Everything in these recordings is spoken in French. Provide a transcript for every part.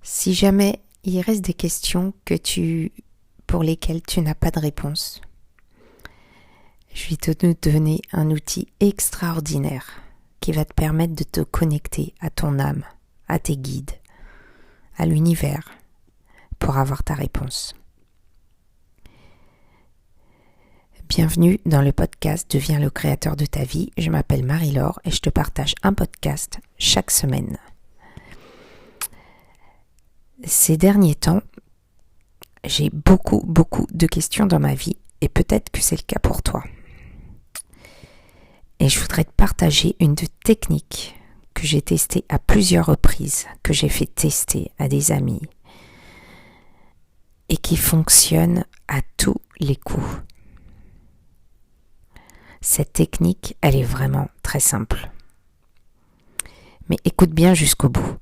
Si jamais il reste des questions pour lesquelles tu n'as pas de réponse, je vais te donner un outil extraordinaire qui va te permettre de te connecter à ton âme, à tes guides, à l'univers, pour avoir ta réponse. Bienvenue dans le podcast Deviens le créateur de ta vie. Je m'appelle Marie-Laure et je te partage un podcast chaque semaine. Ces derniers temps, j'ai beaucoup de questions dans ma vie et peut-être que c'est le cas pour toi. Et je voudrais te partager une technique que j'ai testée à plusieurs reprises, que j'ai fait tester à des amis et qui fonctionne à tous les coups. Cette technique, elle est vraiment très simple. Mais écoute bien jusqu'au bout.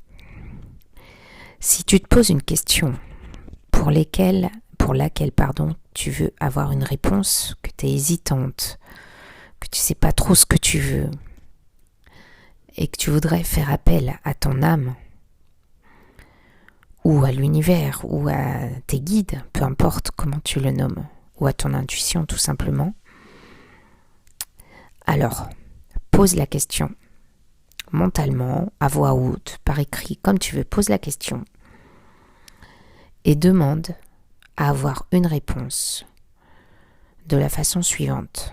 Si tu te poses une question pour laquelle tu veux avoir une réponse, que tu es hésitante, que tu ne sais pas trop ce que tu veux, et que tu voudrais faire appel à ton âme, ou à l'univers, ou à tes guides, peu importe comment tu le nommes, ou à ton intuition tout simplement, alors pose la question mentalement, à voix haute, par écrit, comme tu veux, pose la question et demande à avoir une réponse de la façon suivante.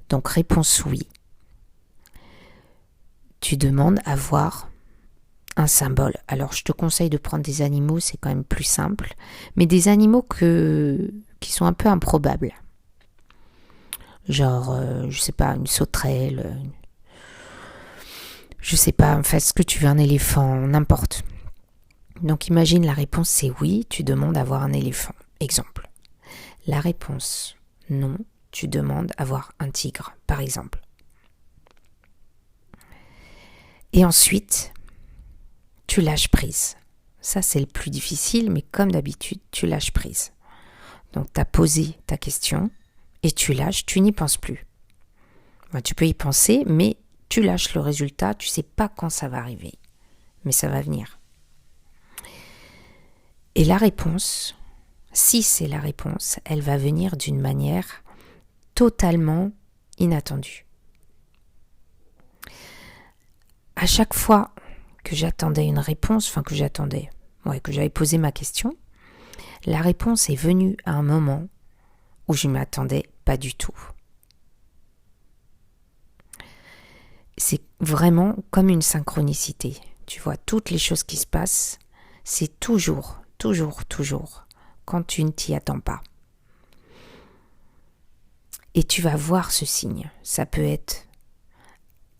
Donc réponse oui. Tu demandes à voir un symbole. Alors je te conseille de prendre des animaux, c'est quand même plus simple, mais des animaux qui sont un peu improbables. Genre, je sais pas, une sauterelle, je sais pas, en fait, ce que tu veux, un éléphant, n'importe. Donc imagine la réponse c'est oui, tu demandes à voir un éléphant. Exemple. La réponse non, tu demandes à voir un tigre, par exemple. Et ensuite, tu lâches prise. Ça, c'est le plus difficile, mais comme d'habitude, tu lâches prise. Donc, tu as posé ta question et tu lâches, tu n'y penses plus. Tu peux y penser, mais tu lâches le résultat, tu ne sais pas quand ça va arriver, mais ça va venir. Et la réponse, si c'est la réponse, elle va venir d'une manière totalement inattendue. À chaque fois que j'attendais une réponse, que j'avais posé ma question, la réponse est venue à un moment où je ne m'attendais pas du tout. C'est vraiment comme une synchronicité. Tu vois, toutes les choses qui se passent, c'est toujours, quand tu ne t'y attends pas. Et tu vas voir ce signe. Ça peut être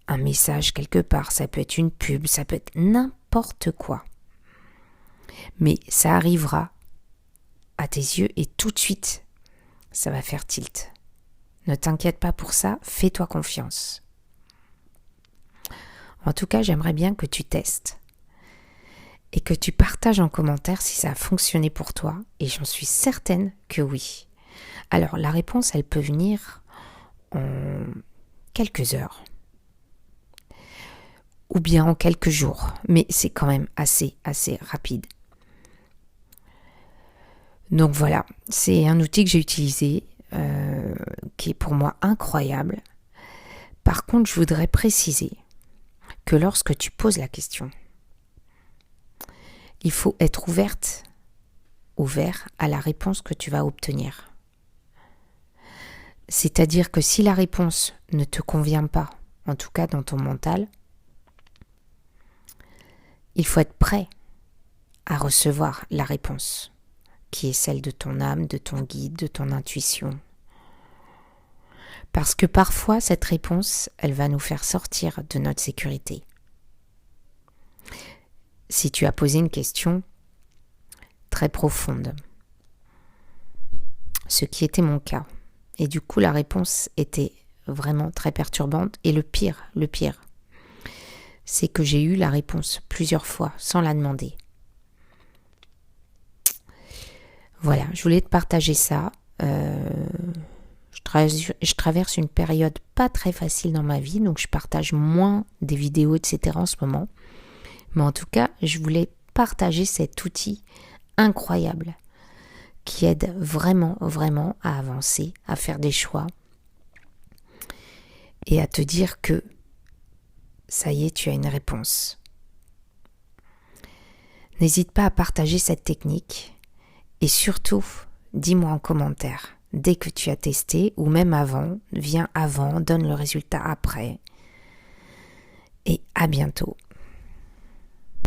un message quelque part, ça peut être une pub, ça peut être n'importe quoi. Mais ça arrivera à tes yeux et tout de suite, ça va faire tilt. Ne t'inquiète pas pour ça, fais-toi confiance. En tout cas, j'aimerais bien que tu testes et que tu partages en commentaire si ça a fonctionné pour toi, et j'en suis certaine que oui. Alors, la réponse, elle peut venir en quelques heures ou bien en quelques jours, mais c'est quand même assez rapide. Donc voilà, c'est un outil que j'ai utilisé, qui est pour moi incroyable. Par contre, je voudrais préciser que lorsque tu poses la question, il faut être ouvert à la réponse que tu vas obtenir. C'est-à-dire que si la réponse ne te convient pas, en tout cas dans ton mental, il faut être prêt à recevoir la réponse, qui est celle de ton âme, de ton guide, de ton intuition. Parce que parfois, cette réponse, elle va nous faire sortir de notre sécurité. Si tu as posé une question très profonde, ce qui était mon cas, et du coup la réponse était vraiment très perturbante, et le pire, c'est que j'ai eu la réponse plusieurs fois sans la demander. Voilà, je voulais te partager ça. Je traverse une période pas très facile dans ma vie, donc je partage moins des vidéos, etc. en ce moment. Mais en tout cas, je voulais partager cet outil incroyable qui aide vraiment, vraiment à avancer, à faire des choix et à te dire que ça y est, tu as une réponse. N'hésite pas à partager cette technique et surtout, dis-moi en commentaire, dès que tu as testé ou même avant, viens avant, donne le résultat après. Et à bientôt.